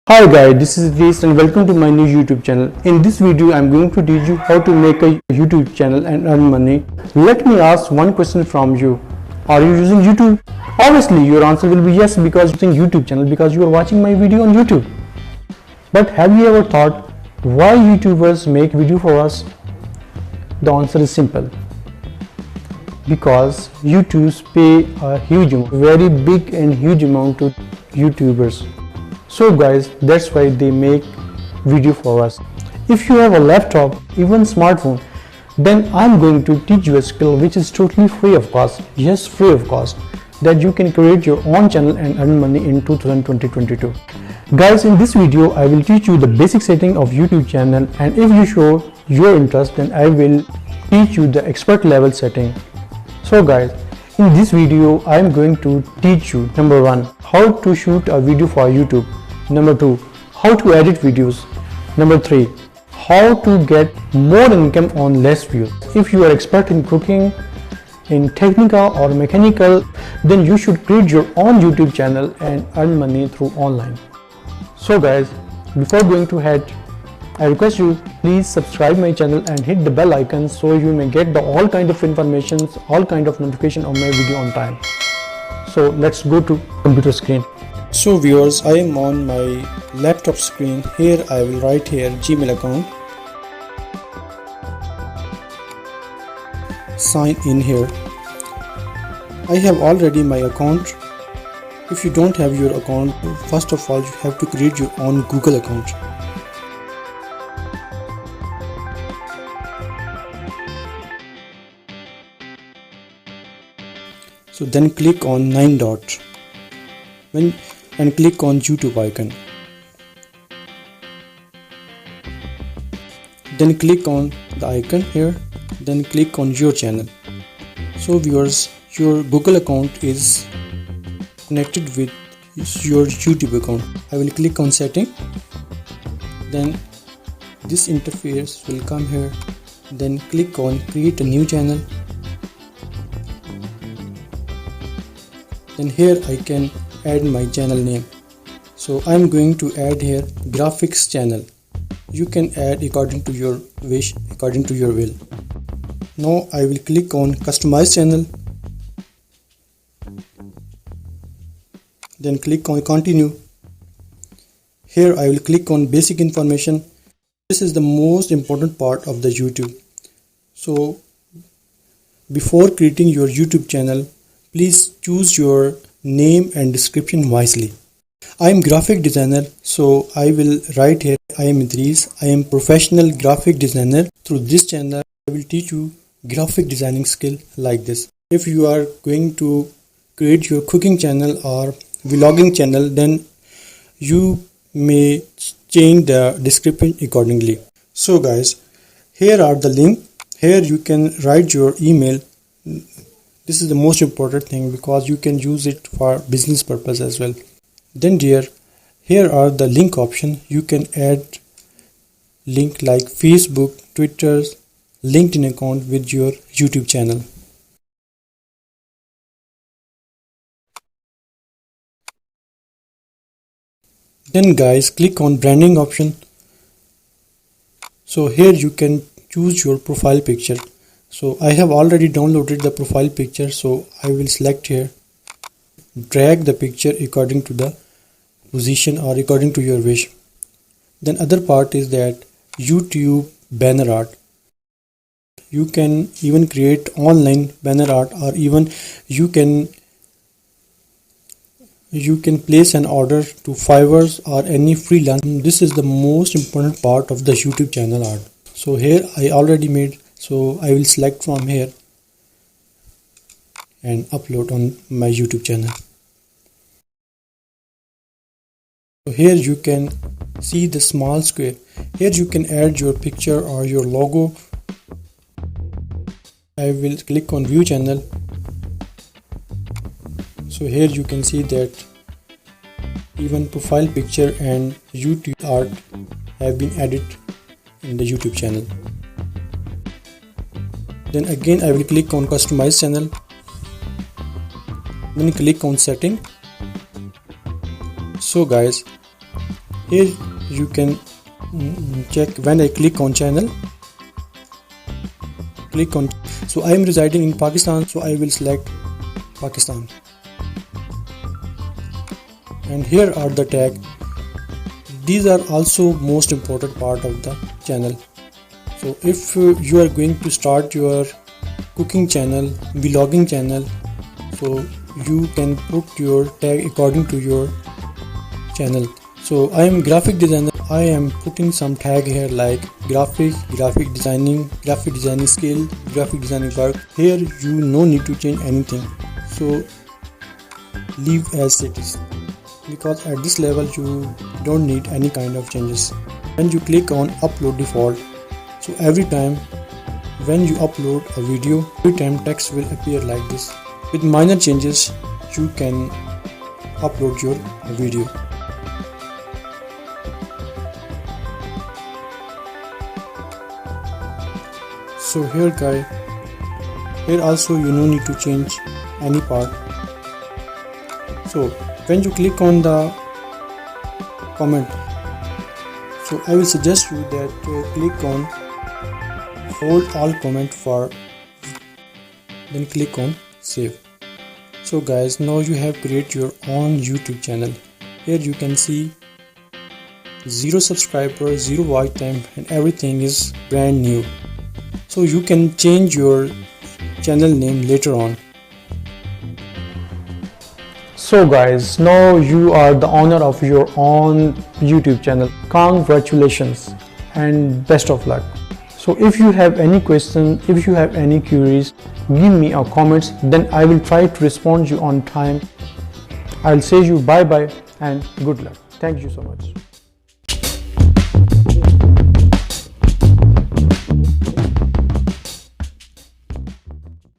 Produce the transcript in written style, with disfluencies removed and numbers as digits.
Hi guys, this is Idrees and welcome to my new YouTube channel. In this video, I'm going to teach you how to make a YouTube channel and earn money. Let me ask one question from you. Are you using YouTube? Obviously, your answer will be yes because you're using YouTube channel because you are watching my video on YouTube. But have you ever thought why YouTubers make video for us? The answer is simple. Because YouTubers pay a huge amount, very big and huge amount to YouTubers. So guys, that's why they make video for us. If you have a laptop, even smartphone, then I'm going to teach you a skill which is totally free of cost. Yes, free of cost, that you can create your own channel and earn money in 2022. Guys, in this video I will teach you the basic setting of YouTube channel, and if you show your interest then I will teach you the expert level setting. So guys, in this video I am going to teach you number 1, how to shoot a video for YouTube. Number 2, how to edit videos. Number 3, how to get more income on less views. If you are expert in cooking, in technical or mechanical, then you should create your own YouTube channel and earn money through online. So guys, before going to head, I request you please subscribe my channel and hit the bell icon so you may get the all kind of informations, all kind of notification on my video on time. So let's go to computer screen. So viewers, I am on my laptop screen. Here I will write here Gmail account. Sign in here. I have already my account. If you don't have your account, first of all you have to create your own Google account. So then click on 9 dots and click on YouTube icon. Then click on the icon here, then click on your channel. So viewers, your Google account is connected with your YouTube account. I will click on setting, then this interface will come here, then click on create a new channel. Then here I can add my channel name. So I'm going to add here graphics channel. You can add according to your wish, according to your will. Now I will click on customize channel. Then click on continue. Here I will click on basic information. This is the most important part of the YouTube. So before creating your YouTube channel, please choose your name and description wisely. I am graphic designer, so I will write here I am Idrees. I am professional graphic designer. Through this channel I will teach you graphic designing skill like this. If you are going to create your cooking channel or vlogging channel, then you may change the description accordingly. So guys, here are the link. Here you can write your email. This is the most important thing because you can use it for business purpose as well. Then dear, here are the link option. You can add link like Facebook, Twitter, LinkedIn account with your YouTube channel. Then guys, click on branding option. So here you can choose your profile picture. So I have already downloaded the profile picture, so I will select here, drag the picture according to the position or according to your wish. Then other part is that YouTube banner art. You can even create online banner art, or even you can place an order to Fiverr or any freelance. This is the most important part of the YouTube channel art. So here I already made. So I will select from here and upload on my YouTube channel. So here you can see the small square. Here you can add your picture or your logo. I will click on view channel. So here you can see that even profile picture and YouTube art have been added in the YouTube channel. Then again I will click on customize channel, then click on setting. So guys, Here you can check when I click on channel. Click on, so I am residing in Pakistan, so I will select Pakistan. And here are the tag. These are also most important part of the channel. So if you are going to start your cooking channel, vlogging channel, so you can put your tag according to your channel. So I am graphic designer. I am putting some tag here like graphic designing skill, graphic designing work. Here you no need to change anything. So leave as it is, because at this level you don't need any kind of changes. When you click on upload default, so every time when you upload a video, every time text will appear like this. With minor changes you can upload your video. So here guys, here also you no need to change any part. So when you click on the comment, so I will suggest you that click on hold all comment for, then click on save. So guys, now you have created your own YouTube channel. Here you can see 0 subscribers, 0 watch time, and everything is brand new. So you can change your channel name later on. So guys, now you are the owner of your own YouTube channel. Congratulations and best of luck. So if you have any question, if you have any queries, give me a comments, then I will try to respond you on time. I'll say you bye bye and good luck. Thank you so much.